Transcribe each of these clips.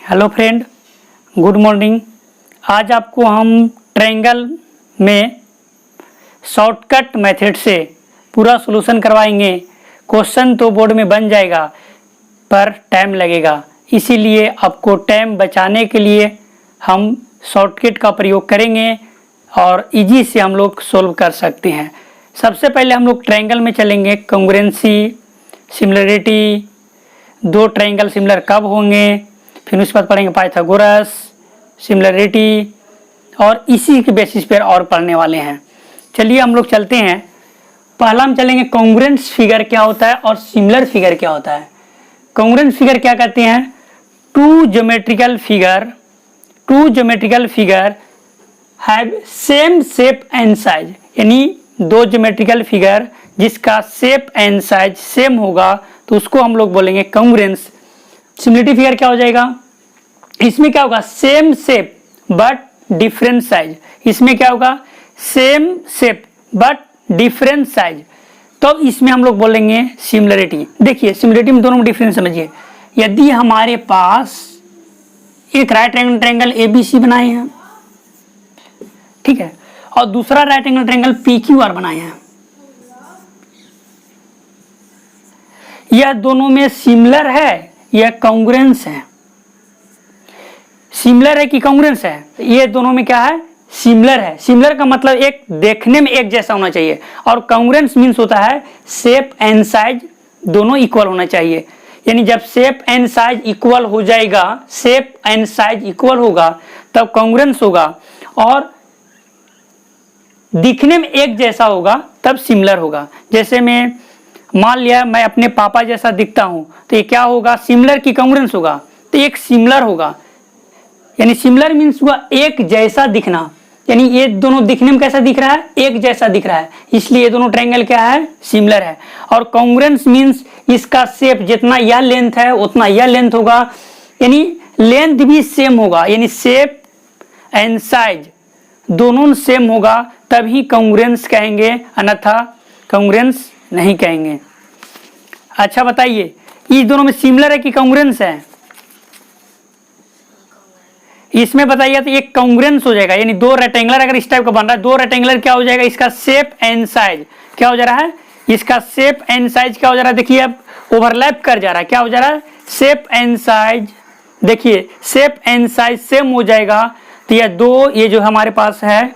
Hello friend, good morning. आज आपको हम ट्रायंगल में शॉर्टकट मेथड से पूरा सॉल्यूशन करवाएंगे। क्वेश्चन तो बोर्ड में बन जाएगा पर टाइम लगेगा, इसीलिए आपको टाइम बचाने के लिए हम शॉर्टकट का प्रयोग करेंगे और इजी से हम लोग सोल्व कर सकते हैं। सबसे पहले हम लोग ट्रायंगल में चलेंगे। कॉन्ग्रुएंसी, सिमिलरिटी, दो ट्रायंगल सिमिलर कब होंगे, फिर उसके बाद पढ़ेंगे पाइथागोरस, सिमिलरिटी, और इसी के बेसिस पर और पढ़ने वाले हैं। चलिए हम लोग चलते हैं। पहला हम चलेंगे कॉन्ग्रुएंस फिगर क्या होता है और सिमिलर फिगर क्या होता है। कॉन्ग्रुएंस फिगर क्या कहते हैं? Two geometrical figure have same shape and size, यानी दो ज्योमेट्रिकल फिगर जिसका शेप एंड साइज सेम होगा तो उसको हम लोग बोलेंगे कॉन्ग्रुएंस। सिमिलरिटी फिगर क्या हो जाएगा? इसमें क्या होगा? Same shape but different size. इसमें क्या होगा? Same shape but different size, तो इसमें हम लोग बोलेंगे सिमिलरिटी। देखिए सिमिलरिटी में दोनों में डिफरेंस समझिए। यदि हमारे पास एक राइट एंगल ट्रायंगल ABC बनाए हैं, ठीक है, और दूसरा राइट एंगल ट्रायंगल PQR बनाए हैं, यह दोनों में सिमिलर है या कॉन्ग्रुएंस है? सिमिलर है कि कॉन्ग्रुएंस है? ये दोनों में क्या है? सिमिलर है। सिमिलर का मतलब एक देखने में एक जैसा होना चाहिए, और कॉन्ग्रुएंस मींस होता है शेप एंड साइज दोनों इक्वल होना चाहिए। यानी जब शेप एंड साइज इक्वल हो जाएगा, शेप एंड साइज इक्वल होगा तब कॉन्ग्रुएंस होगा, और दिखने में एक जैसा होगा तब सिमिलर होगा। जैसे मैं मान लिया मैं अपने पापा जैसा दिखता हूं तो ये क्या होगा? सिमिलर की कॉन्ग्रुएंस होगा, तो एक सिमिलर होगा। यानी सिमिलर मींस हुआ एक जैसा दिखना, यानी ये दोनों दिखने में कैसा दिख रहा है? एक जैसा दिख रहा है, इसलिए ये दोनों ट्रायंगल क्या है? सिमिलर है। और कॉन्ग्रुएंस मींस इसका शेप जितना यह लेंथ है उतना यह लेंथ होगा, यानी लेंथ भी सेम होगा, यानी शेप एंड साइज दोनों सेम होगा तभी कॉन्ग्रुएंस कहेंगे, अन्यथा कॉन्ग्रुएंस नहीं कहेंगे। अच्छा बताइए, इस दोनों में सिमिलर है कि कॉन्ग्रुएंस है? इसमें बताइए तो एक कॉन्ग्रुएंस हो जाएगा। यानी दो रेक्टेंगुलर अगर इस टाइप का बन रहा है, दो रेक्टेंगुलर क्या हो जाएगा? इसका शेप एंड साइज क्या हो जा रहा है? इसका शेप एंड साइज क्या हो जा रहा है? देखिए अब ओवरलैप कर जा रहा है। क्या हो जा रहा है? Shape and size. देखिए शेप एंड साइज सेम हो जाएगा तो यह दो, ये जो हमारे पास है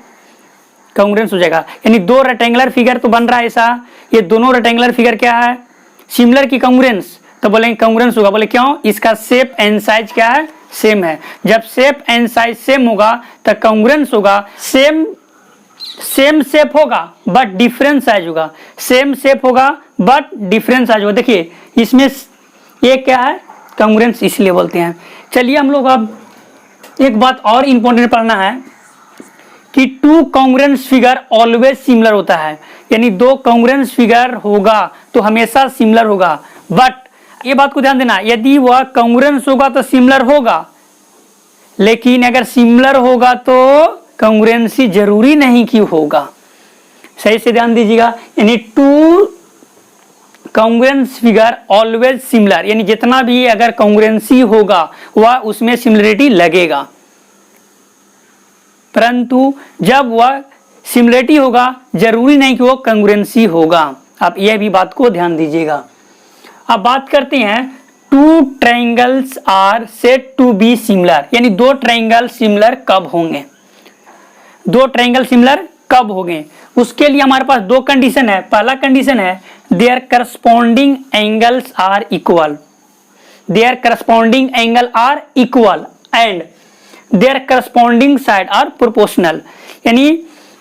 कॉन्ग्रुएंस हो जाएगा। यानी दो रेक्टेंगुलर फिगर तो बन रहा है ऐसा, ये दोनों रेक्टेंगुलर फिगर क्या है? सिमिलर की कॉन्ग्रुएंस, तो बोलेंगे कॉन्ग्रुएंस होगा। बोले क्यों? इसका शेप एंड साइज क्या है? सेम है। जब शेप एंड साइज सेम होगा तो कॉन्ग्रुएंस होगा। सेम शेप होगा बट डिफरेंट साइज होगा, सेम शेप होगा बट डिफरेंट साइज होगा। देखिए इसमें ये क्या है? कॉन्ग्रुएंस इसलिए बोलते हैं। चलिए हम लोग अब एक बात और इंपॉर्टेंट पढ़ना है कि two congruence figure always similar होता है। यानी दो कॉन्ग्रुएंस फिगर होगा तो हमेशा सिमिलर होगा, बट ये बात को ध्यान देना, यदि वह कॉन्ग्रुएंस होगा तो सिमिलर होगा, लेकिन अगर सिमिलर होगा तो कॉन्ग्रुएंसी जरूरी नहीं कि होगा। सही से ध्यान दीजिएगा। यानी two congruence figure always similar, यानी जितना भी अगर कॉन्ग्रुएंसी होगा वह उसमें सिमिलरिटी लगेगा, परंतु जब वह सिमिलरिटी होगा जरूरी नहीं कि वो कॉन्ग्रुएंसी होगा। आप यह भी बात को ध्यान दीजिएगा। अब बात करते हैं two triangles are said to be similar, यानी दो ट्रायंगल सिमिलर कब होंगे? दो ट्रायंगल सिमिलर कब होंगे? उसके लिए हमारे पास दो कंडीशन है। पहला कंडीशन है their corresponding angles are equal, their corresponding angle are equal and their corresponding side are proportional. यानी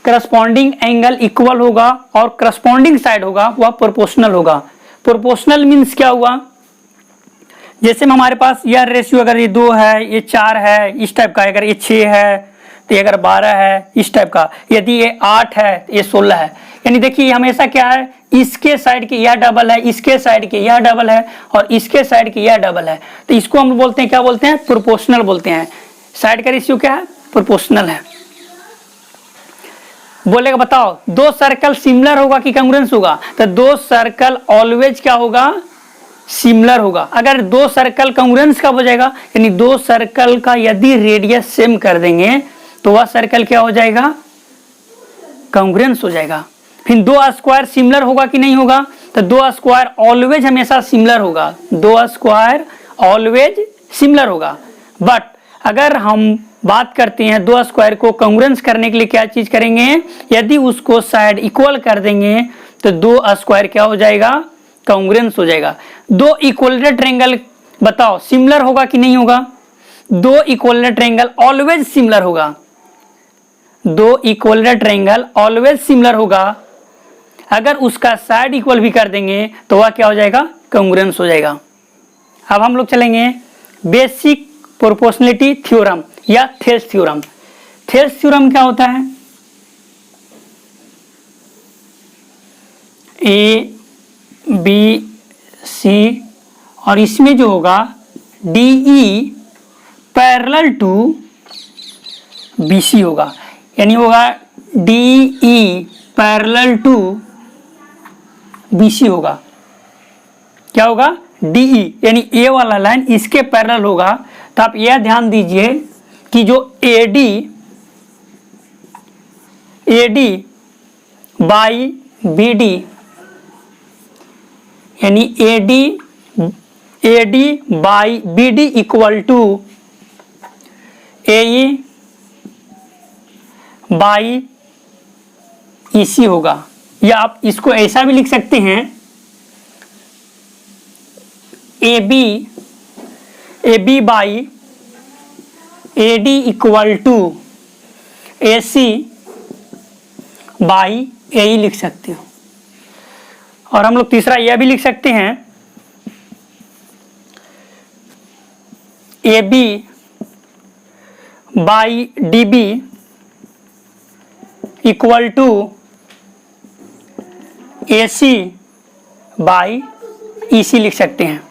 करस्पॉन्डिंग एंगल इक्वल होगा और करस्पॉन्डिंग साइड होगा वह प्रोपोर्शनल होगा। प्रोपोर्शनल मींस क्या हुआ? जैसे हमारे पास यह रेशियो अगर ये 2 है, ये 4 है, इस टाइप का, अगर ये 6 है तो ये अगर 12 है, इस टाइप का, यदि ये 8 है तो ये 16 है। यानी देखिए हमेशा क्या है? इसके साइड की यह डबल है, इसके साइड की यह डबल है, और इसके साइड की यह डबल है, तो इसको हम बोलते हैं, क्या बोलते हैं? प्रोपोर्शनल बोलते हैं। साइड का रेशियो क्या है? प्रोपोर्शनल है। बोलेगा बताओ दो सर्कल सिमिलर होगा कि कॉन्ग्रुएंस होगा? तो दो सर्कल ऑलवेज क्या होगा? सिमिलर होगा। अगर दो सर्कल कॉन्ग्रुएंस कब हो जाएगा, यानी दो सर्कल का यदि रेडियस सेम कर देंगे तो वह सर्कल क्या हो जाएगा, कॉन्ग्रुएंस हो जाएगा। फिर दो स्क्वायर सिमिलर होगा कि नहीं होगा, तो दो स्क्वायर ऑलवेज हमेशा सिमिलर होगा, दो स्क्वायर ऑलवेज सिमिलर होगा। बट अगर हम बात करते हैं दो स्क्वायर को कॉन्ग्रुएंस करने के लिए क्या चीज करेंगे, यदि उसको साइड इक्वल कर देंगे तो दो स्क्वायर क्या हो जाएगा, कॉन्ग्रुएंस हो जाएगा। दो इक्विलेटरल ट्रायंगल बताओ सिमिलर होगा कि नहीं होगा, दो इक्विलेटरल ट्रायंगल ऑलवेज सिमिलर होगा, दो इक्विलेटरल ट्रायंगल ऑलवेज सिमिलर होगा। अगर उसका साइड इक्वल भी कर देंगे तो वह क्या हो जाएगा, कॉन्ग्रुएंस हो जाएगा। अब हम लोग चलेंगे बेसिक प्रोपोर्शनलिटी थ्योरम या थेल्स थ्योरम। थेल्स थ्योरम क्या होता है, ए बी सी और इसमें जो होगा D E parallel to B C होगा, यानी होगा D E parallel to B C होगा। क्या होगा, डी ई यानी ए वाला लाइन इसके पैरेलल होगा। तो आप यह ध्यान दीजिए कि जो A D by B D यानी A D by B D equal to A E by E C होगा। या आप इसको ऐसा भी लिख सकते हैं, A B by A D equal to A C by A E लिख सकते हो। और हम लोग तीसरा यह भी लिख सकते हैं, A B by D B equal to A C by E C लिख सकते हैं।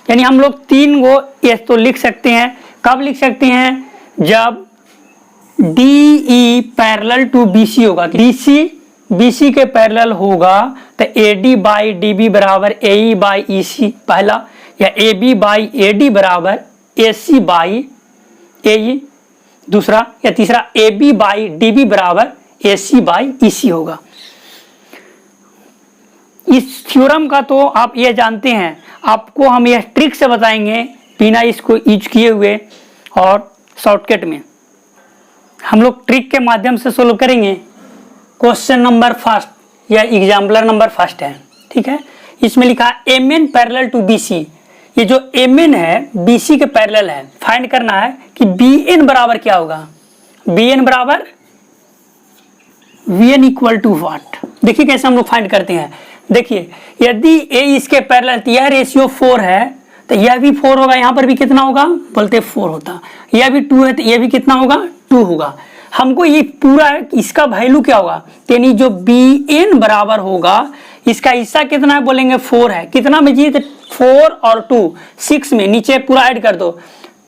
यानी हम लोग तीन गो ये तो लिख सकते हैं। कब लिख सकते हैं, जब D E parallel to B C होगा, बी सी के पैरेलल होगा तो A D by D B बराबर A E by E C पहला, या A B by A D बराबर A C by A E दूसरा, या तीसरा A B by D B बराबर A C by E C होगा। इस थ्योरम का तो आप ये जानते हैं, आपको हम यह ट्रिक से बताएंगे बिना इसको यूज किए हुए और शॉर्टकट में। हम लोग ट्रिक के माध्यम से सोल्व करेंगे। क्वेश्चन नंबर फर्स्ट या एग्जाम्पलर नंबर फर्स्ट है, ठीक है। इसमें लिखा है M N parallel to B C. ये जो एम एन है बी सी के पैरेलल है। फाइंड करना है कि बी एन बराबर क्या होगा, बी एन बराबर V N equal to what. देखिए कैसे हम लोग फाइंड करते हैं। देखिए यदि ए इसके पैरेलल, तो यह रेशियो 4 है तो यह भी 4 होगा, यहाँ पर भी कितना होगा, बोलते 4 होता। यह भी 2 है तो यह भी कितना होगा, 2 होगा। हमको ये पूरा इसका वैल्यू क्या होगा, यानी जो बी एन बराबर होगा इसका हिस्सा कितना है, बोलेंगे 4 है। कितना में जी, 4 और 2 6 में, नीचे पूरा ऐड कर दो,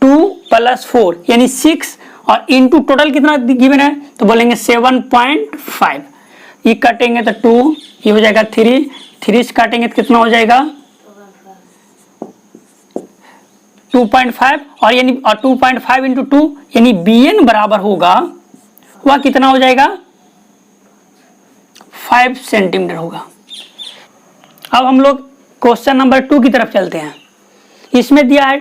2 + 4 यानी 6 और इनटू टोटल कितना गिवन है, तो बोलेंगे 7.5। ये काटेंगे तो 2, ये हो जाएगा 3 से काटेंगे तो कितना हो जाएगा 2.5 और यानी 2.5 × 2 यानी बी एन बराबर होगा, वह कितना हो जाएगा 5 सेंटीमीटर होगा। अब हम लोग क्वेश्चन नंबर 2 की तरफ चलते हैं। इसमें दिया है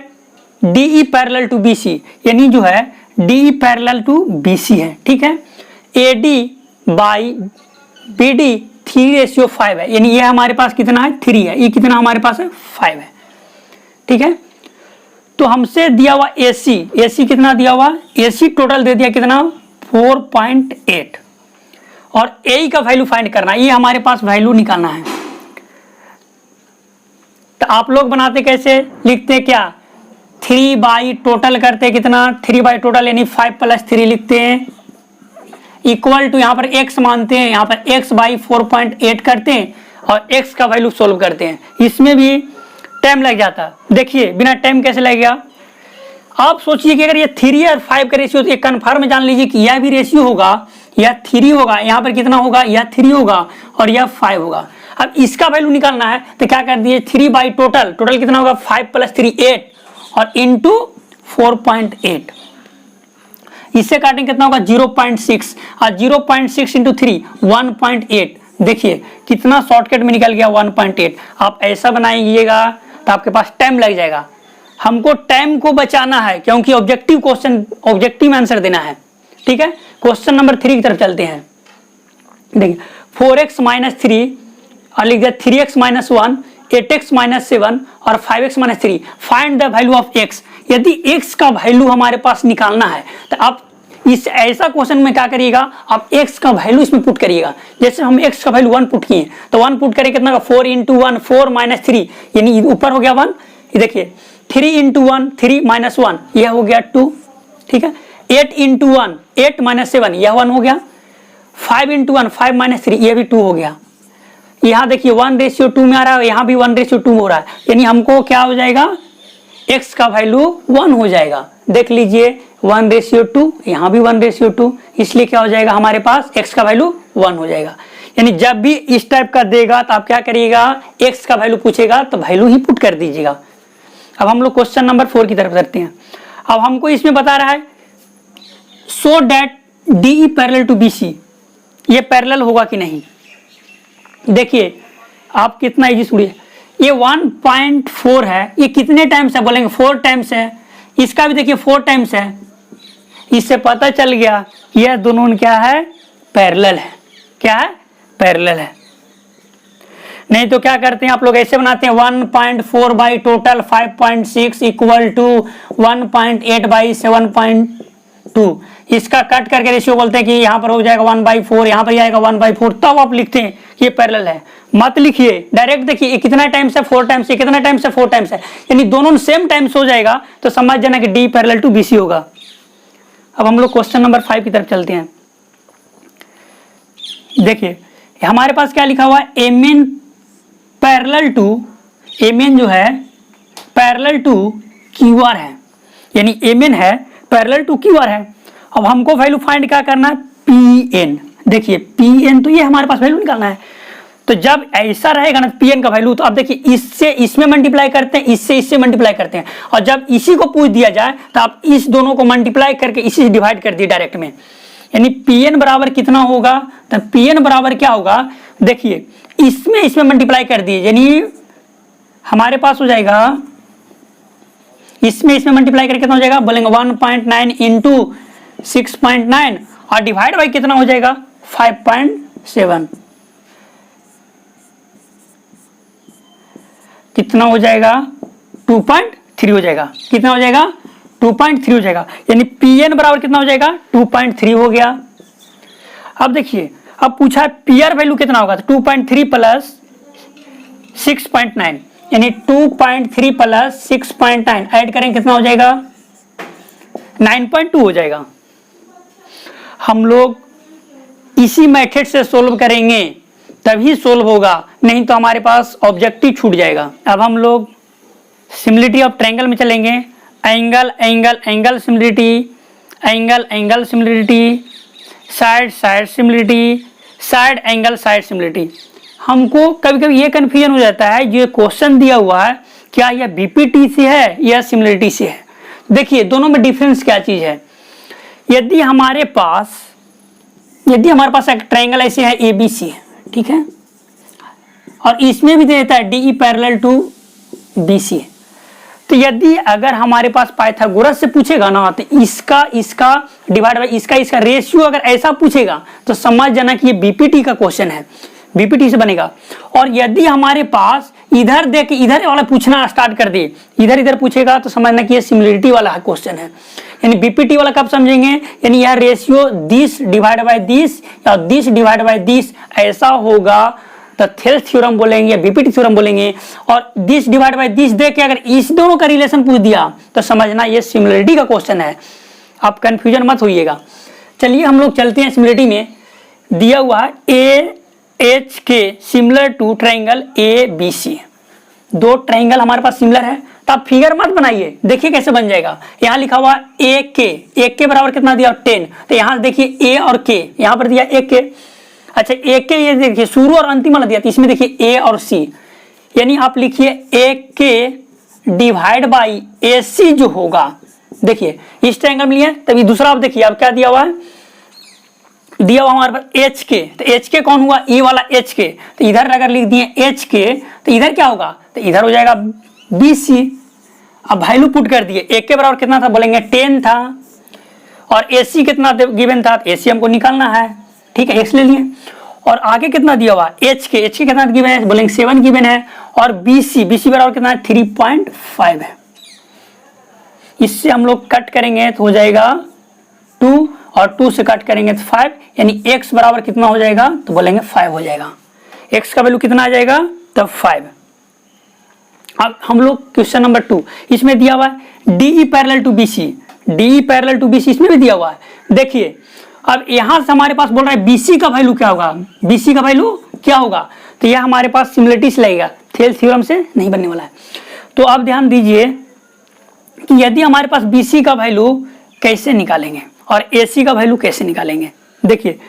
D E parallel to B C, यानी जो है D E parallel to B C है, ठीक है। A D by B D 3:5 है, यानी ये हमारे पास कितना है 3 है, ये कितना हमारे पास है 5 है, ठीक है। तो हमसे दिया हुआ AC कितना दिया हुआ, AC टोटल दे दिया कितना 4.8 और AE का वैल्यू फाइंड करना है, ये हमारे पास वैल्यू निकालना है। तो आप लोग बनाते कैसे, लिखते क्या 3 बाई टोटल करते कितना 3 बाई टोटल यानी 5 + 3 लिखते हैं, इक्वल टू यहाँ पर x मानते हैं, यहाँ पर x बाई 4.8 करते हैं और x का वैल्यू सोल्व करते हैं। इसमें भी टाइम लग जाता। देखिए बिना टाइम कैसे लगेगा, आप सोचिए कि अगर ये 3 और 5 का रेशियो, तो एक कन्फर्म जान लीजिए कि यह भी रेशियो होगा, यह 3 होगा, यहाँ पर कितना होगा, यह 3 होगा और यह 5 होगा। अब इसका वैल्यू निकालना है तो क्या कर दिए 3 बाई टोटल कितना होगा 5 + 3 8 और इंटू 4.8, इससे काटेंगे कितना होगा 0.6 और 0.6 इंटू 3 1.8। देखिए कितना शॉर्टकट में निकल गया 1.8। आप ऐसा बनाइएगा तो आपके पास टाइम लग जाएगा। हमको टाइम को बचाना है क्योंकि ऑब्जेक्टिव क्वेश्चन, ऑब्जेक्टिव में आंसर देना है। ठीक है, क्वेश्चन नंबर 3 की तरफ चलते हैं। देखिए 4x - 3 और लिख दिया 3x - 1, 8x - 7 और 5x - 3। Find the value of x। यदि x का वैल्यू हमारे पास निकालना है तो आप इस ऐसा क्वेश्चन में क्या करिएगा, आप x का वैल्यू इसमें पुट करिएगा। जैसे हम x का वैल्यू 1 पुट किए तो 1 पुट करें कितना, 4 × 1 4 - 3 यानी ऊपर हो गया 1। ये देखिए 3 × 1 3 - 1 यह हो गया 2। ठीक है, 8 × 1 8 - 7 यह 1 हो गया। 5 × 1 5 - 3 यह भी 2 हो गया। यहाँ देखिए 1:2 में आ रहा है, यहाँ भी 1:2 हो रहा है, यानी हमको क्या हो जाएगा x का वैल्यू 1 हो जाएगा। देख लीजिए 1:2, यहाँ भी 1:2, इसलिए क्या हो जाएगा हमारे पास x का वैल्यू 1 हो जाएगा। यानी जब भी इस टाइप का देगा तो आप क्या करिएगा, x का वैल्यू पूछेगा तो वैल्यू ही पुट कर दीजिएगा। अब हम लोग क्वेश्चन नंबर 4 की तरफ करते हैं। अब हमको इसमें बता रहा है so that DE parallel to BC, ये पैरेलल होगा कि नहीं। देखिए आप कितना इजी सुनिए, ये 1.4 है, ये कितने टाइम्स है बोलेंगे 4 टाइम्स है, इसका भी देखिए 4 टाइम्स है। इससे पता चल गया यह दोनों क्या है, पैरेलल है। क्या है, पैरेलल है। नहीं तो क्या करते हैं आप लोग, ऐसे बनाते हैं 1.4 by total 5.6 equal to 1.8 by 7.2। इसका कट करके रेशियो बोलते हैं कि यहाँ पर हो जाएगा 1/4, यहाँ पर आएगा 1/4, तब आप लिखते हैं कि ये पैरेलल है। मत लिखिए डायरेक्ट, देखिए ये कितना टाइम्स है 4 टाइम्स, ये कितना टाइम्स है 4 टाइम्स है, यानी दोनों सेम टाइम्स हो जाएगा तो समझ जाना कि D पैरेलल टू BC होगा। अब हम लोग क्वेश्चन नंबर 5 की तरफ चलते हैं। देखिए हमारे पास क्या लिखा हुआ है, MN पैरेलल टू, MN जो है पैरेलल टू QR है, यानी MN है पैरेलल टू QR है। अब हमको वैल्यू फाइंड क्या करना है, PN। देखिए PN तो ये हमारे पास वैल्यू निकालना है। तो जब ऐसा रहेगा ना PN का वैल्यू, तो आप देखिए इससे इसमें मल्टीप्लाई करते हैं, इससे इससे मल्टीप्लाई करते हैं, और जब इसी को पूछ दिया जाए तो आप इस दोनों को मल्टीप्लाई करके इसी से डिवाइड कर दिए डायरेक्ट में, यानी PN बराबर कितना होगा, तो PN बराबर क्या होगा, देखिए इसमें इसमें मल्टीप्लाई कर दिए, यानी हमारे पास हो जाएगा इसमें इसमें मल्टीप्लाई करके कितना हो जाएगा, बोलेंगे 1.9 इंटू 6.9 और डिवाइड बाई कितना हो जाएगा 5.7, कितना हो जाएगा 2.3 हो जाएगा। कितना हो जाएगा 2.3 हो जाएगा, यानी PN बराबर कितना हो जाएगा 2.3 हो गया। अब देखिए अब पूछा है PR वैल्यू कितना होगा, तो 2.3 प्लस 6.9, यानी 2.3 प्लस 6.9 ऐड करेंगे कितना हो जाएगा 9.2 हो जाएगा। हम लोग इसी मेथड से सोल्व करेंगे तभी सोल्व होगा, नहीं तो हमारे पास ऑब्जेक्टिव छूट जाएगा। अब हम लोग सिमिलरिटी ऑफ ट्रायंगल में चलेंगे। Angle angle angle similarity, angle angle similarity, side side similarity, side angle side similarity. हमको कभी कभी ये कन्फ्यूजन हो जाता है, ये क्वेश्चन दिया हुआ है क्या यह BPT से है या सिमिलरिटी से है। देखिए दोनों में डिफरेंस क्या चीज है। यदि हमारे पास एक ट्रायंगल ऐसे है ABC है, ठीक है, और इसमें भी देता है DE पैरेलल टू BC, तो यदि अगर हमारे पास पाइथागोरस से पूछेगा ना तो इसका डिवाइड बाय इसका रेशियो अगर ऐसा पूछेगा तो समझ जाना कि ये BPT का क्वेश्चन है, BPT से बनेगा। और यदि हमारे पास इधर देख के इधर वाला पूछना स्टार्ट कर दे, इधर पूछेगा तो समझना कि ये सिमिलरिटी वाला क्वेश्चन है। यानी BPT वाला कब समझेंगे, यानी यह ratio this divide by this या दिस डिवाइड बाय दिस ऐसा होगा तो थेल्स थ्योरम बोलेंगे या BPT थ्योरम बोलेंगे। और दिस डिवाइड बाय दिस देख के अगर इस दोनों का रिलेशन पूछ दिया तो समझना ये सिमिलरिटी का क्वेश्चन है। आप कंफ्यूजन मत होइएगा। चलिए हम लोग चलते हैं सिमिलरिटी में। दिया हुआ है AHK similar to triangle ABC, दो ट्रायंगल हमारे पास सिमिलर है, तो आप फिगर मत बनाइए, देखिए कैसे बन जाएगा। यहाँ लिखा हुआ AK बराबर कितना दिया 10, तो यहाँ देखिए A और K, यहाँ पर दिया AK। अच्छा ए के ये देखिए शुरू और अंतिम वाला दिया, तो इसमें देखिए ए और सी, यानी आप लिखिए ए के डिवाइड बाई ए सी जो होगा, देखिए इस ट्रायंगल में लिया, तभी दूसरा आप देखिए अब क्या दिया हुआ है, दिया हुआ हमारे पास एच के, तो एच के कौन हुआ, ई वाला एच के, तो इधर अगर लिख दिए एच के तो इधर क्या होगा, तो इधर हो जाएगा बी सी। अब वैल्यू पुट कर दिए, ए के बराबर कितना था, बोलेंगे 10 था, और ए सी कितना गिवन था, ए सी हमको निकालना है, ठीक है, एक्स ले लिए, और आगे कितना दिया हुआ एच के कितना गिवन है, बोलेंगे 7 गिवन है, और बी सी बराबर कितना है 3.5 है। इससे हम लोग कट करेंगे तो हो जाएगा 2, और 2 से कट करेंगे तो 5, यानी x बराबर कितना हो जाएगा, तो बोलेंगे 5 हो जाएगा, x का वैल्यू कितना आ जाएगा, तब 5। अब हम लोग क्वेश्चन नंबर 2, इसमें दिया हुआ है D parallel to B C, D parallel to B C इसमें भी दिया हुआ है। देखिए अब यहां से हमारे पास बोल रहा है बीसी का वैल्यू क्या होगा, बीसी का वैल्यू क्या होगा, तो यह हमारे पास सिमिलरिटी से लगेगा, थेल्स थ्योरम से नहीं बनने वाला है। तो अब ध्यान दीजिए कि यदि हमारे पास बीसी का वैल्यू कैसे निकालेंगे और एसी का वैल्यू कैसे निकालेंगे। देखिए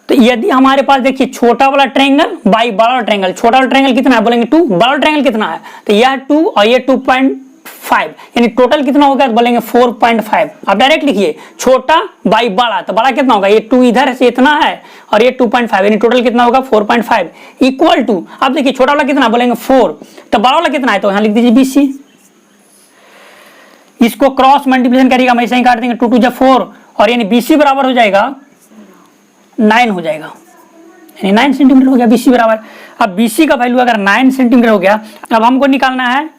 तो यदि हमारे पास देखिए छोटा वाला ट्रायंगल बाई बड़ा वाला ट्रायंगल, छोटा वाला ट्रायंगल कितना है, बोलेंगे 2, बड़ा वाला ट्रायंगल कितना है, तो यह 2 और ये 2.5, यानी टोटल कितना होगा, तो बोलेंगे 4.5। आप डायरेक्ट लिखिए छोटा बाई बड़ा, तो बड़ा कितना होगा, ये 2 इधर से इतना है और ये 2.5, यानी टोटल कितना होगा 4.5 इक्वल टू, अब देखिए छोटा वाला कितना, बोलेंगे 4, तो बड़ा वाला कितना है, तो यहां लिख दीजिए बीसी। इसको क्रॉस मल्टीप्लिकेशन करिएगा, हम ऐसे ही काट देंगे, 2 2 जा 4, और यानी बीसी बराबर हो जाएगा 9 हो जाएगा, यानी 9 सेंटीमीटर हो गया बीसी बराबर। अब बीसी का वैल्यू अगर 9 सेंटीमीटर हो गया, अब हमको निकालना है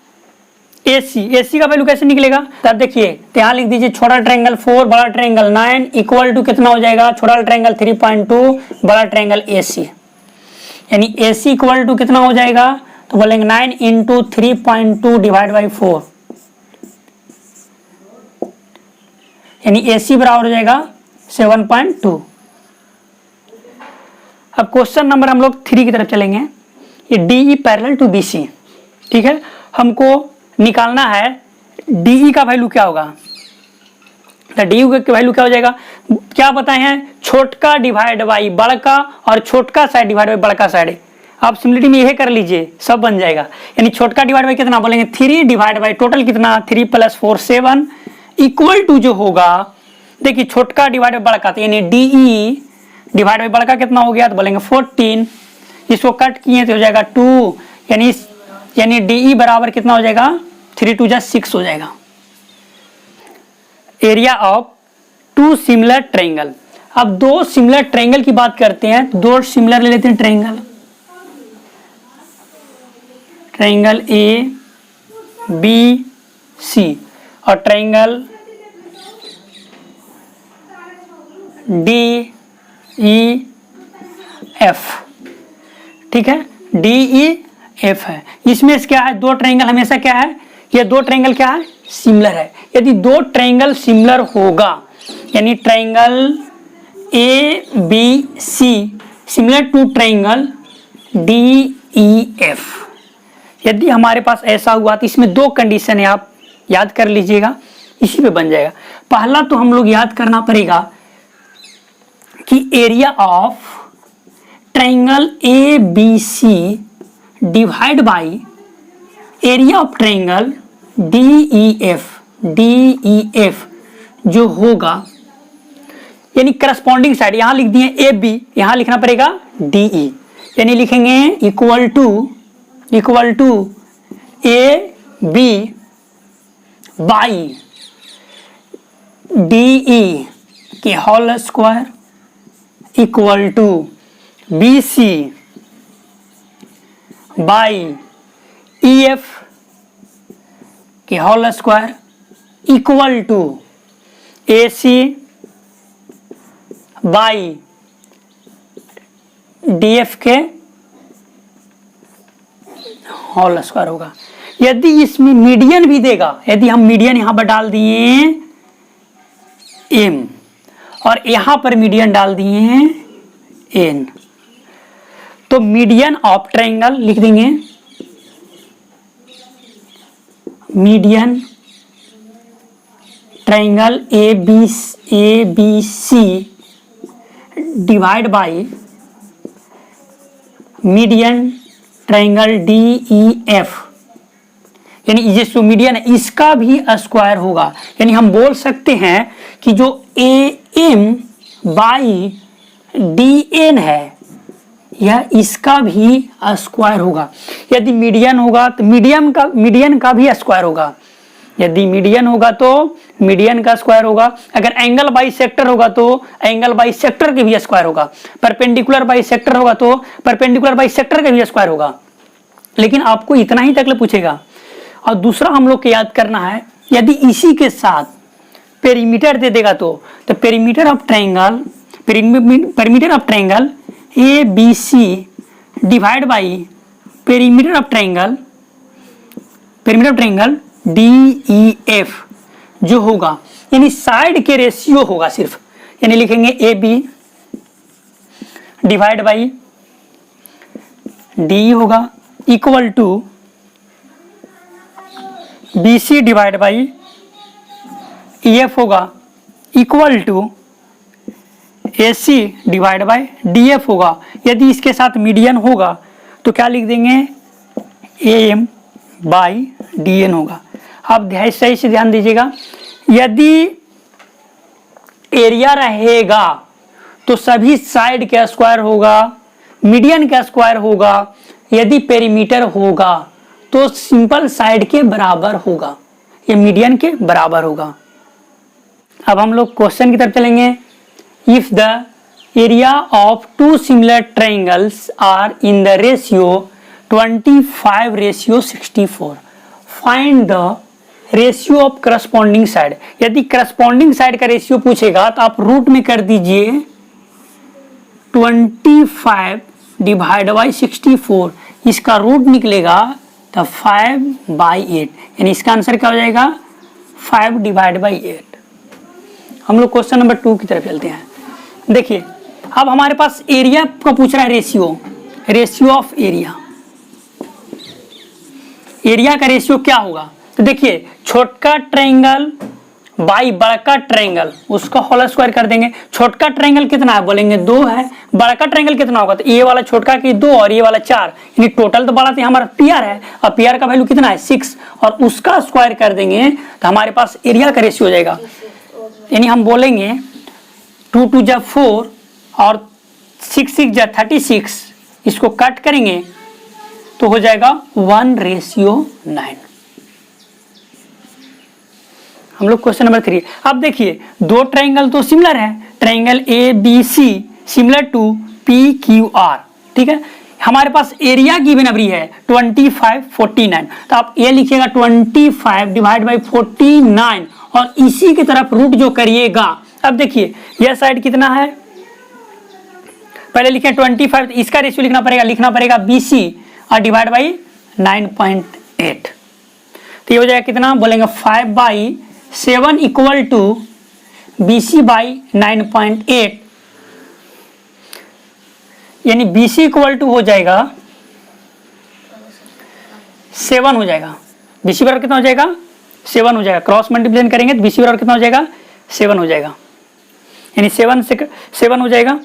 एसी, एसी का वैल्यू कैसे निकलेगा, तब देखिए तो यहाँ लिख दीजिए छोटा ट्रायंगल 4 बड़ा ट्रायंगल 9 इक्वल टू कितना हो जाएगा, छोटा ट्रायंगल 3.2 बड़ा ट्रायंगल एसी, यानी एसी इक्वल टू कितना हो जाएगा, तो बोलेंगे 9 इंटू 3.2 डिवाइड बाई 4, यानी एसी बराबर हो जाएगा 7.2। अब क्वेश्चन नंबर हम लोग 3 की तरफ चलेंगे, ये डीई पैरेलल टू बीसी, ठीक है, हमको निकालना है डीई का वैल्यू क्या होगा, तो डीई का वैल्यू क्या हो जाएगा, क्या बताए हैं, छोटका डिवाइड बाई बड़का और छोटका साइड डिवाइड बाई बड़का साइड। आप सिमिलरिटी में यह कर लीजिए, सब बन जाएगा, यानी छोटका डिवाइड बाई कितना, बोलेंगे 3 डिवाइड बाई टोटल कितना 3 + 4 7 इक्वल टू जो होगा, देखिए छोटका डिवाइड बाई बड़का, तो यानी डीई डिवाइड बाई बड़का कितना हो गया, तो बोलेंगे 14, इसको कट किए तो हो जाएगा 2, यानी डीई बराबर कितना हो जाएगा 3 2 जा 6 हो जाएगा। एरिया ऑफ 2 सिमिलर ट्रायंगल, अब 2 सिमिलर ट्रायंगल की बात करते हैं, 2 सिमिलर ले लेते हैं triangle, triangle A B C और ट्रायंगल डी ई एफ, ठीक है, डी ई एफ है। इसमें क्या है, 2 ट्रायंगल हमेशा क्या है, ये 2 ट्रायंगल क्या है, सिमिलर है। यदि 2 ट्रायंगल सिमिलर होगा, यानी triangle A B C similar to triangle D E F, यदि हमारे पास ऐसा हुआ तो इसमें 2 कंडीशन है, आप याद कर लीजिएगा, इसी पे बन जाएगा। पहला तो हम लोग याद करना पड़ेगा कि area of triangle A B C divide by area of triangle D E F जो होगा, यानी करस्पॉन्डिंग साइड, यहां लिख दिए ए बी, यहां लिखना पड़ेगा डी ई, यानी लिखेंगे equal to A B by D E के whole square equal to B C by E F के whole square equal to A C by D F के होल स्क्वायर होगा। यदि इसमें मीडियन भी देगा, यदि हम मीडियन यहां पर डाल दिए एम और यहां पर मीडियन डाल दिए एन, तो मीडियन ऑफ ट्रायंगल लिख देंगे, median triangle A B C divide by median triangle DEF, यानी ये जो मीडियन है इसका भी स्क्वायर होगा। यानी हम बोल सकते हैं कि जो AM बाई DN है यह इसका भी स्क्वायर होगा। यदि मीडियन होगा तो मीडियन का भी स्क्वायर होगा। यदि मीडियन होगा तो मीडियन का स्क्वायर होगा। अगर एंगल बाई सेक्टर होगा तो एंगल बाई सेक्टर के भी स्क्वायर होगा। परपेंडिकुलर बाई सेक्टर होगा तो परपेंडिकुलर बाई सेक्टर के भी स्क्वायर होगा। लेकिन आपको इतना ही तक पूछेगा। और दूसरा हम लोग को याद करना है, यदि इसी के साथ पेरीमीटर दे देगा तो perimeter of triangle ABC divide by perimeter of triangle DEF जो होगा, यानी साइड के रेशियो होगा सिर्फ। यानी लिखेंगे AB डिवाइड बाई DE होगा equal to BC divide by EF होगा equal to AC divide by DF होगा। यदि इसके साथ मीडियन होगा तो क्या लिख देंगे AM बाई DN होगा। आप सही से ध्यान दीजिएगा, यदि एरिया रहेगा तो सभी साइड का स्क्वायर होगा, मीडियन का स्क्वायर होगा। यदि पेरीमीटर होगा तो सिंपल साइड के बराबर होगा, ये मीडियन के बराबर होगा। अब हम लोग क्वेश्चन की तरफ चलेंगे। If the area of two similar triangles are in the ratio 25:64, find the ratio of corresponding side. यदि करस्पॉन्डिंग साइड का रेशियो पूछेगा तो आप रूट में कर दीजिए 25 डिवाइड बाई 64, इसका रूट निकलेगा तो 5/8, यानी इसका आंसर क्या हो जाएगा 5 डिवाइड बाई 8। हम लोग क्वेश्चन नंबर 2 की तरफ चलते हैं। देखिए अब हमारे पास एरिया का पूछ रहा है, रेशियो ऑफ एरिया। एरिया का रेशियो क्या होगा, तो देखिए छोटका ट्रायंगल बाई बड़का ट्रायंगल उसका होल स्क्वायर कर देंगे। छोटका ट्रायंगल कितना है बोलेंगे 2 है, बड़का ट्रायंगल कितना होगा, तो ये वाला छोटका की 2 और ये वाला 4, यानी टोटल तो बड़ा तो हमारा PR है और PR का वैल्यू कितना है 6, और उसका स्क्वायर कर देंगे तो हमारे पास एरिया का रेशियो हो जाएगा। यानी हम बोलेंगे 2 2 जा 4 और 6 6 जा 36, इसको कट करेंगे तो हो जाएगा 1:9। हम लोग क्वेश्चन नंबर 3। अब देखिए दो ट्रायंगल तो सिमिलर है, triangle ABC similar to PQR, ठीक है। हमारे पास एरिया गिवन अभी है 25:49, तो आप ये लिखिएगा 25 डिवाइड बाई 49 और इसी की तरफ रूट जो करिएगा। अब देखिए यह साइड कितना है, पहले लिखे 25, इसका रेशियो लिखना पड़ेगा BC और डिवाइड बाई 9.8, तो ये हो जाएगा कितना बोलेंगे 5/7 इक्वल टू BC बाई 9.8, यानी BC इक्वल टू हो जाएगा 7 हो जाएगा। BC बराबर कितना हो जाएगा 7 हो जाएगा। क्रॉस मल्टीप्लिकेशन करेंगे तो BC बराबर कितना हो जाएगा 7 हो जाएगा, यानी 7 हो जाएगा।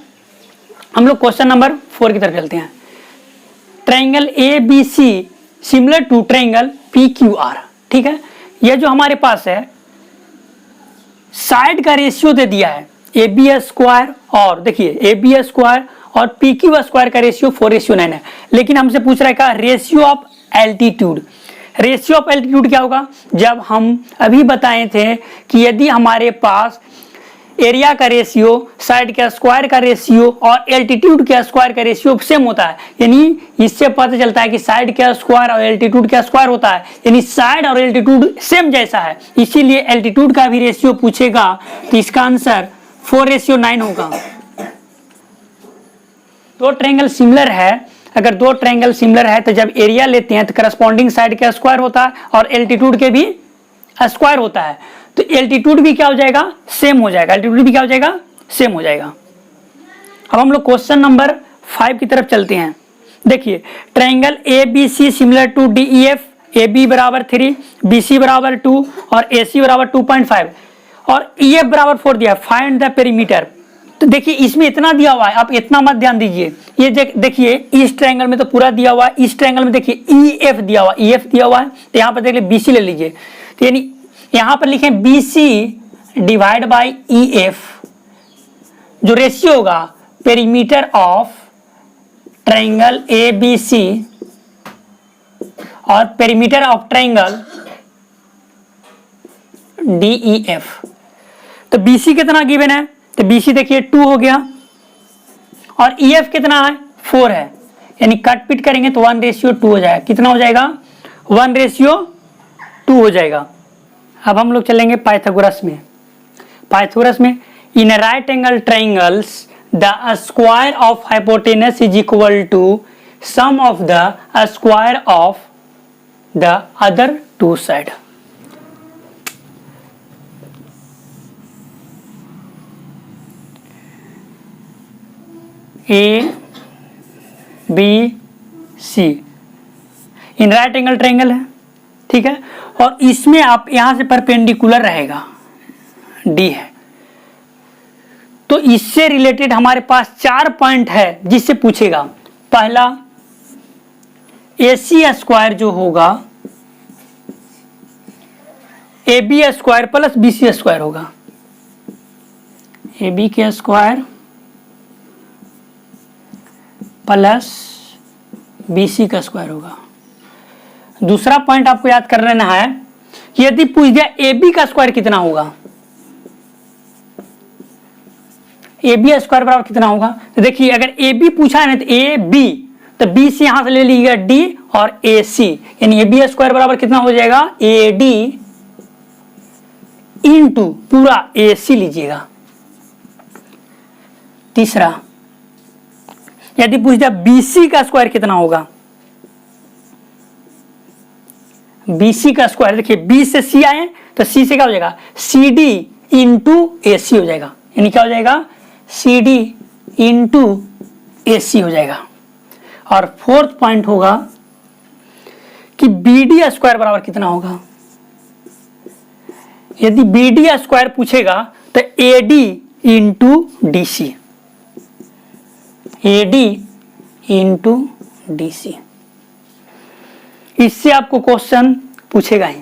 हम लोग क्वेश्चन नंबर 4 की तरफ चलते हैं। Triangle ABC similar to triangle PQR, ठीक है। यह जो हमारे पास है साइड का रेशियो दे दिया है AB स्क्वायर, और देखिए AB स्क्वायर और PQ स्क्वायर का रेशियो 4:9 है, लेकिन हमसे पूछ रहा है क्या ratio of altitude. Ratio of altitude क्या होगा, जब हम अभी बताए थे कि यदि हमारे पास एरिया का रेशियो, साइड के स्क्वायर का रेशियो और एल्टीट्यूड के स्क्वायर का रेशियो सेम होता है, यानी इससे पता चलता है कि साइड के स्क्वायर और एल्टीट्यूड का स्क्वायर होता है, यानी साइड और एल्टीट्यूड सेम जैसा है, इसीलिए एल्टीट्यूड का भी रेशियो पूछेगा तो इसका आंसर 4:9 होगा। दो ट्रायंगल सिमिलर है, अगर दो ट्रायंगल सिमिलर है तो जब एरिया लेते हैं तो करस्पॉन्डिंग साइड का स्क्वायर होता है और एल्टीट्यूड के भी स्क्वायर होता है, तो एल्टीट्यूड भी क्या हो जाएगा सेम हो जाएगा, एल्टीट्यूड भी क्या हो जाएगा सेम हो जाएगा। अब हम लोग क्वेश्चन नंबर 5 की तरफ चलते हैं। देखिए triangle ABC similar to DEF, AB बराबर 3, BC बराबर 2 और AC बराबर 2.5 और EF बराबर 4 दिया। फाइंड द पेरीमीटर, तो देखिए इसमें इतना दिया हुआ है, आप इतना मत ध्यान दीजिए। ये देखिए इस ट्रायंगल में तो पूरा दिया हुआ है, इस ट्रायंगल में देखिए EF दिया हुआ, EF दिया हुआ है, तो यहाँ पर देख लीजिए BC ले लीजिए। तो यानी यहाँ पर लिखें BC डिवाइड बाई EF, जो रेशियो होगा पेरीमीटर ऑफ ट्रायंगल ABC और पेरीमीटर ऑफ ट्रायंगल DEF। तो BC कितना गिवन है, तो BC देखिए 2 हो गया, और EF कितना है 4 है, यानी कट पिट करेंगे तो 1:2 हो जाएगा। कितना हो जाएगा 1:2 हो जाएगा। अब हम लोग चलेंगे पाइथागोरस में। पाइथागोरस में in right angle triangles the square of hypotenuse is equal to sum of the square of the other two side. A B C in right angle triangle है, ठीक है, और इसमें आप यहां से परपेंडिकुलर रहेगा D है। तो इससे रिलेटेड हमारे पास 4 पॉइंट है जिससे पूछेगा। पहला AC स्क्वायर जो होगा AB square plus BC square होगा, AB के स्क्वायर प्लस BC का स्क्वायर होगा। दूसरा पॉइंट आपको याद कर लेना है कि यदि पूछ दिया AB का स्क्वायर कितना होगा, AB स्क्वायर बराबर कितना होगा, तो देखिए अगर AB पूछा है ना तो AB, तो BC यहां से ले लीजिएगा D और AC, यानी AB स्क्वायर बराबर कितना हो जाएगा AD इंटू पूरा AC लीजिएगा। तीसरा यदि पूछ दिया BC का स्क्वायर कितना होगा, BC का स्क्वायर देखिए B से C आए तो C से क्या हो जाएगा CD इंटू AC हो जाएगा, यानी क्या हो जाएगा CD इंटू AC हो जाएगा। और फोर्थ पॉइंट होगा कि BD स्क्वायर बराबर कितना होगा। यदि BD स्क्वायर पूछेगा तो AD into DC, AD into DC, इससे आपको क्वेश्चन पूछेगा ही।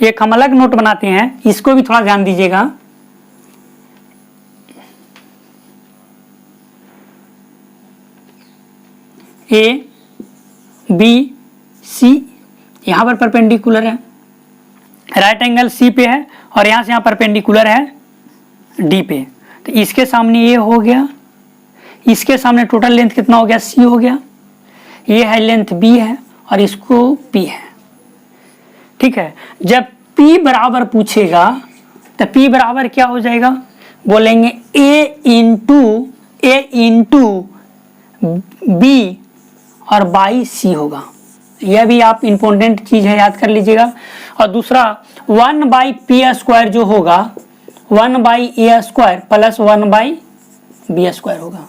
एक हम अलग नोट बनाते हैं, इसको भी थोड़ा ध्यान दीजिएगा। A B C यहां पर परपेंडिकुलर है, राइट एंगल C पे है और यहां से यहां परपेंडिकुलर है D पे, तो इसके सामने ये हो गया, इसके सामने टोटल लेंथ कितना हो गया C हो गया, ये है लेंथ B है और इसको P है, ठीक है। जब P बराबर पूछेगा तो P बराबर क्या हो जाएगा, बोलेंगे A इंटू B और बाई C होगा। यह भी आप इंपॉर्टेंट चीज है, याद कर लीजिएगा। और दूसरा 1/P स्क्वायर जो होगा 1/A square plus 1/B square होगा,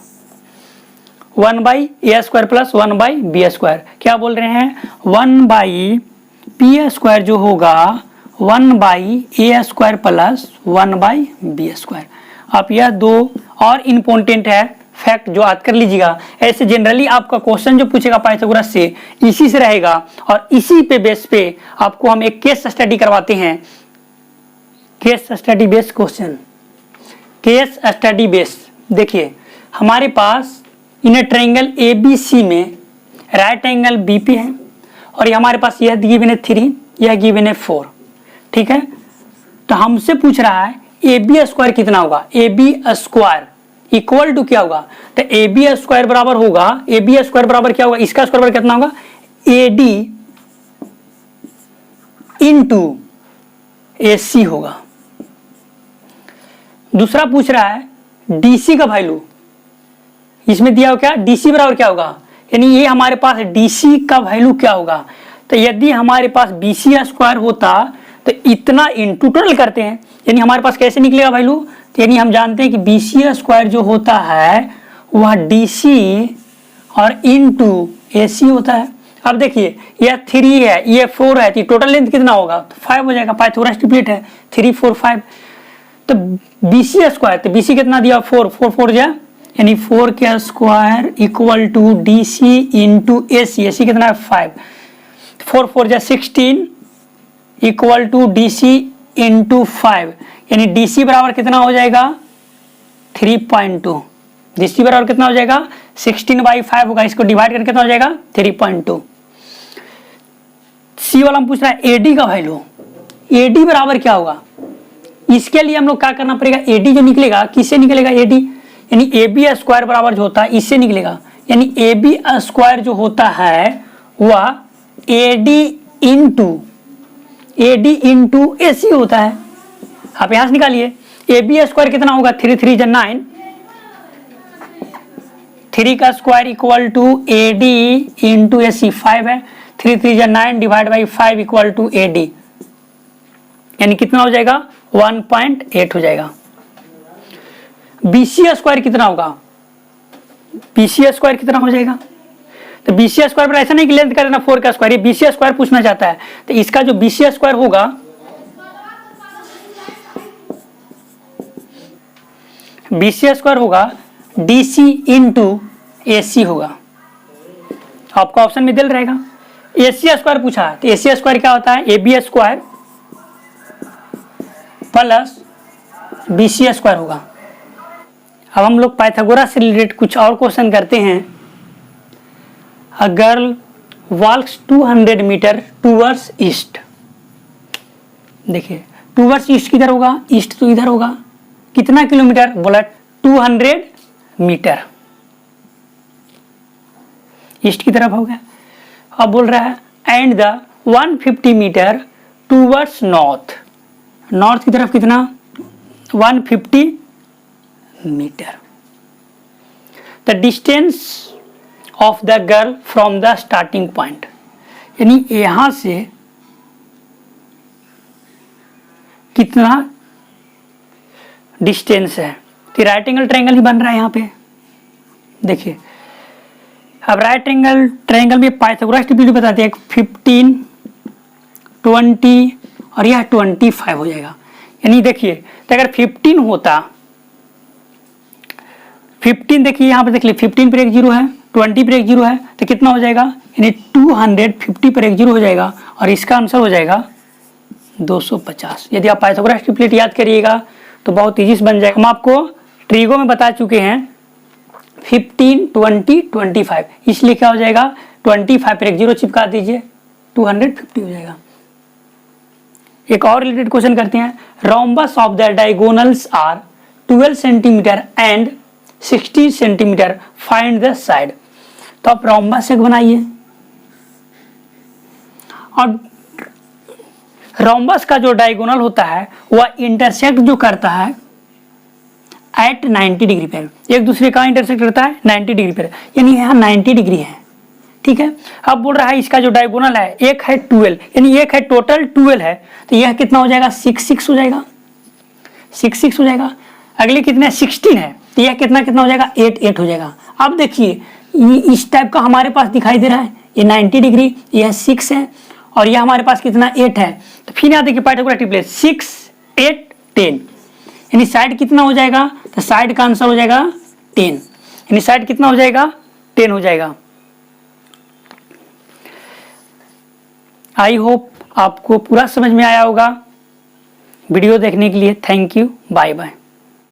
1/A square plus 1/B square. क्या बोल रहे हैं 1/P स्क्वायर जो होगा 1/A square plus 1/B square. आप यह दो और इम्पोर्टेंट है फैक्ट जो याद कर लीजिएगा। ऐसे जनरली आपका क्वेश्चन जो पूछेगा पाइथागोरस से इसी से रहेगा, और इसी पे बेस पे आपको हम एक केस स्टडी करवाते हैं। Case study base question, case study base. देखिए हमारे पास इन ट्रायंगल ABC में राइट एंगल BP है और ये हमारे पास यह गिवन है 3, यह गिवन है 4, ठीक है। तो हमसे पूछ रहा है AB स्क्वायर कितना होगा, AB स्क्वायर इक्वल टू क्या होगा, तो AB स्क्वायर बराबर होगा, AB स्क्वायर बराबर क्या होगा, इसका स्क्वायर बराबर कितना होगा AD इंटू AC होगा। दूसरा पूछ रहा है DC का वैल्यू, इसमें दिया हो क्या DC बराबर क्या होगा, यानी ये हमारे पास DC का वैल्यू क्या होगा। तो यदि हमारे पास BC स्क्वायर होता तो इतना इंटू टोटल करते हैं, यानी हमारे पास कैसे निकलेगा वैल्यू, तो यानी हम जानते हैं कि BC स्क्वायर जो होता है वह DC और इंटू AC होता है। अब देखिए यह 3 है, ये 4 है, तो टोटल लेंथ कितना होगा, तो 5 हो जाएगा। पाइथागोरस ट्रिपलेट है 3 4 5। तो BC स्क्वायर, तो BC कितना दिया 4, 4 4 जा यानी 4 के square equal to DC into AC, AC कितना है 5, 4 4 जा 16 इक्वल टू DC इंटू 5 यानी DC बराबर कितना हो जाएगा 3.2। DC बराबर कितना हो जाएगा 16/5 होगा, इसको डिवाइड करके कितना हो जाएगा 3.2। सी वाला हम पूछ रहा है AD का वैल्यू, AD बराबर क्या होगा, इसके लिए हम लोग क्या करना पड़ेगा, AD जो निकलेगा किससे निकलेगा AD, यानी AB स्क्वायर बराबर जो होता है इससे निकलेगा, यानी AB स्क्वायर जो होता है वह AD इंटू AC होता है। आप यहां से निकालिए, AB स्क्वायर कितना होगा 3 3 जा 9, 3 का square equal to AD into AC 5 है, 3 3 जा 9 divide by 5 equal to AD यानी कितना हो जाएगा 1.8 हो जाएगा। BC स्क्वायर कितना होगा, BC स्क्वायर कितना हो जाएगा, तो BC स्क्वायर पर ऐसा नहीं कि लेंथ कर देना 4 का स्क्वायर, ये BC स्क्वायर पूछना चाहता है, तो इसका जो BC स्क्वायर होगा BC स्क्वायर होगा DC इंटू AC होगा, आपका ऑप्शन में दिल रहेगा। AC स्क्वायर पूछा है तो AC स्क्वायर क्या होता है AB square plus BC square होगा। अब हम लोग पाइथागोरस से रिलेटेड कुछ और क्वेश्चन करते हैं। A girl walks 200 metre towards east, देखिए टूवर्ड्स ईस्ट किधर होगा, ईस्ट तो इधर होगा, कितना किलोमीटर बोला 200 मीटर ईस्ट की तरफ हो गया। अब बोल रहा है and the 150 metre towards north, north की तरफ कितना 150 metre. The distance of the girl from the starting point, यानी यहां से कितना डिस्टेंस है, तो राइट एंगल ट्रायंगल ही बन रहा है यहाँ पे। देखिए अब राइट एंगल ट्रायंगल में पाइथागोरस ट्रिपल बताते हैं 15 20 और यह 25 हो जाएगा। यानी देखिए तो अगर 15 होता 15 देखिए यहाँ पे देख लीजिए 15 पर एक जीरो है, 20 पर एक जीरो है, तो कितना हो जाएगा यानी 250 पर एक जीरो हो जाएगा और इसका आंसर हो जाएगा 250। यदि आप पाइथागोरस ट्रिपलेट याद करिएगा तो बहुत ईजी से बन जाएगा। हम आपको ट्रिगो में बता चुके हैं 15 20 25, इसलिए क्या हो जाएगा 25 पर एक जीरो चिपका दीजिए 250 हो जाएगा। एक और रिलेटेड क्वेश्चन करते हैं। Rhombus of the diagonals are 12 centimetre and 60 centimetre, find the side. तो आप रोम्बस एक बनाइए और रोम्बस का जो डायगोनल होता है वह इंटरसेक्ट जो करता है एट 90 डिग्री पर, एक दूसरे का इंटरसेक्ट करता है 90 डिग्री पर, यानी यहाँ 90 डिग्री है। ठीक है, अब बोल रहा है इसका जो डायगोनल है एक है 12, यानी एक है टोटल 12 है, तो यह कितना हो जाएगा 6 हो जाएगा, 6 हो जाएगा। अगले कितने 16 है, तो यह कितना हो जाएगा 8 हो जाएगा। अब देखिए ये इस टाइप का हमारे पास दिखाई दे रहा है, ये 90 डिग्री, यह 6 है और यह हमारे पास कितना 8 है। तो फिर यहाँ देखिए पाइथागोरस ट्रिपलेट 6 8 10, यानी साइड कितना हो जाएगा, तो साइड का आंसर हो जाएगा 10, यानी साइड कितना हो जाएगा 10 हो जाएगा। आई होप आपको पूरा समझ में आया होगा। वीडियो देखने के लिए थैंक यू, बाय बाय।